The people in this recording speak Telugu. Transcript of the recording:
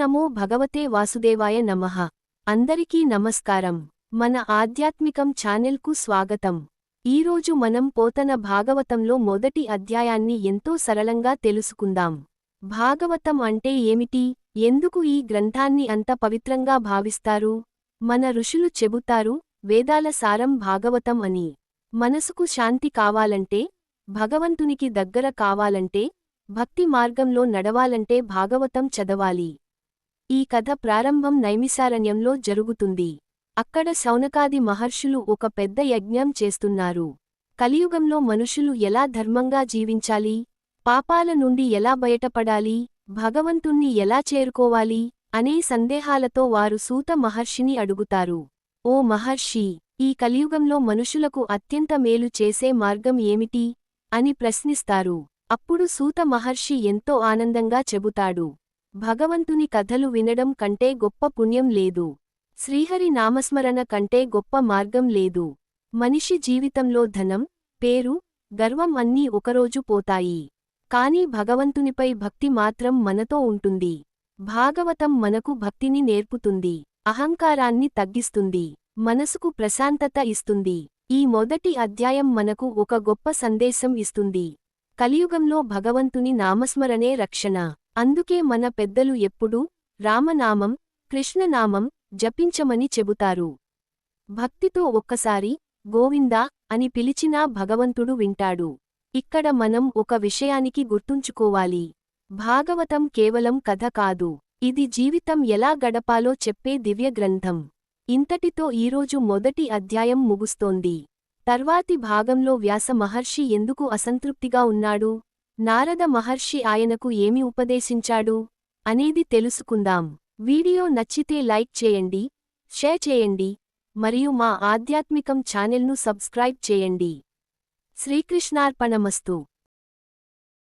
నమో భగవతే వాసుదేవాయ నమః. అందరికీ నమస్కారం. మన ఆధ్యాత్మికం ఛానెల్కు స్వాగతం. ఈరోజు మనం పోతన భాగవతంలో మొదటి అధ్యాయాన్ని ఎంతో సరళంగా తెలుసుకుందాం. భాగవతం అంటే ఏమిటి, ఎందుకు ఈ గ్రంథాన్ని అంత పవిత్రంగా భావిస్తారు? మన ఋషులు చెబుతారు, వేదాల సారం భాగవతం అని. మనసుకు శాంతి కావాలంటే, భగవంతునికి దగ్గర కావాలంటే, భక్తి మార్గంలో నడవాలంటే భాగవతం చదవాలి. ఈ కథ ప్రారంభం నైమిసారణ్యంలో జరుగుతుంది. అక్కడ శౌనకాది మహర్షులు ఒక పెద్ద యజ్ఞం చేస్తున్నారు. కలియుగంలో మనుషులు ఎలా ధర్మంగా జీవించాలి, పాపాల నుండి ఎలా బయటపడాలి, భగవంతుణ్ణి ఎలా చేరుకోవాలి అనే సందేహాలతో వారు సూత మహర్షిని అడుగుతారు. ఓ మహర్షి, ఈ కలియుగంలో మనుషులకు అత్యంత మేలు చేసే మార్గం ఏమిటి అని ప్రశ్నిస్తారు. అప్పుడు సూత మహర్షి ఎంతో ఆనందంగా చెబుతాడు, భగవంతుని కథలు వినడం కంటే గొప్ప పుణ్యం లేదు. శ్రీహరి నామస్మరణ కంటే గొప్ప మార్గం లేదు. మనిషి జీవితంలో ధనం, పేరు, గర్వం అన్నీ ఒకరోజు పోతాయి. కానీ భగవంతునిపై భక్తి మాత్రం మనతో ఉంటుంది. భాగవతం మనకు భక్తిని నేర్పుతుంది, అహంకారాన్ని తగ్గిస్తుంది, మనసుకు ప్రశాంతత ఇస్తుంది. ఈ మొదటి అధ్యాయం మనకు ఒక గొప్ప సందేశం ఇస్తుంది. కలియుగంలో భగవంతుని నామస్మరణే రక్షణ. అందుకే మన పెద్దలు ఎప్పుడూ రామనామం, కృష్ణనామం జపించమని చెబుతారు. భక్తితో ఒక్కసారి గోవిందా అని పిలిచినా భగవంతుడు వింటాడు. ఇక్కడ మనం ఒక విషయానికి గుర్తుంచుకోవాలి. భాగవతం కేవలం కథ కాదు, ఇది జీవితం ఎలా గడపాలో చెప్పే దివ్య గ్రంథం. ఇంతటితో ఈరోజు మొదటి అధ్యాయం ముగుస్తోంది. తర్వాతి భాగంలో వ్యాస మహర్షి ఎందుకు అసంతృప్తిగా ఉన్నాడు, నారద మహర్షి ఆయనకు ఏమి ఉపదేశించాడు అనేది తెలుసుకుందాం. వీడియో నచ్చితే లైక్ చేయండి, షేర్ చేయండి, మరియు మా ఆధ్యాత్మికం ఛానెల్ను సబ్స్క్రైబ్ చేయండి. శ్రీకృష్ణార్పణమస్తు.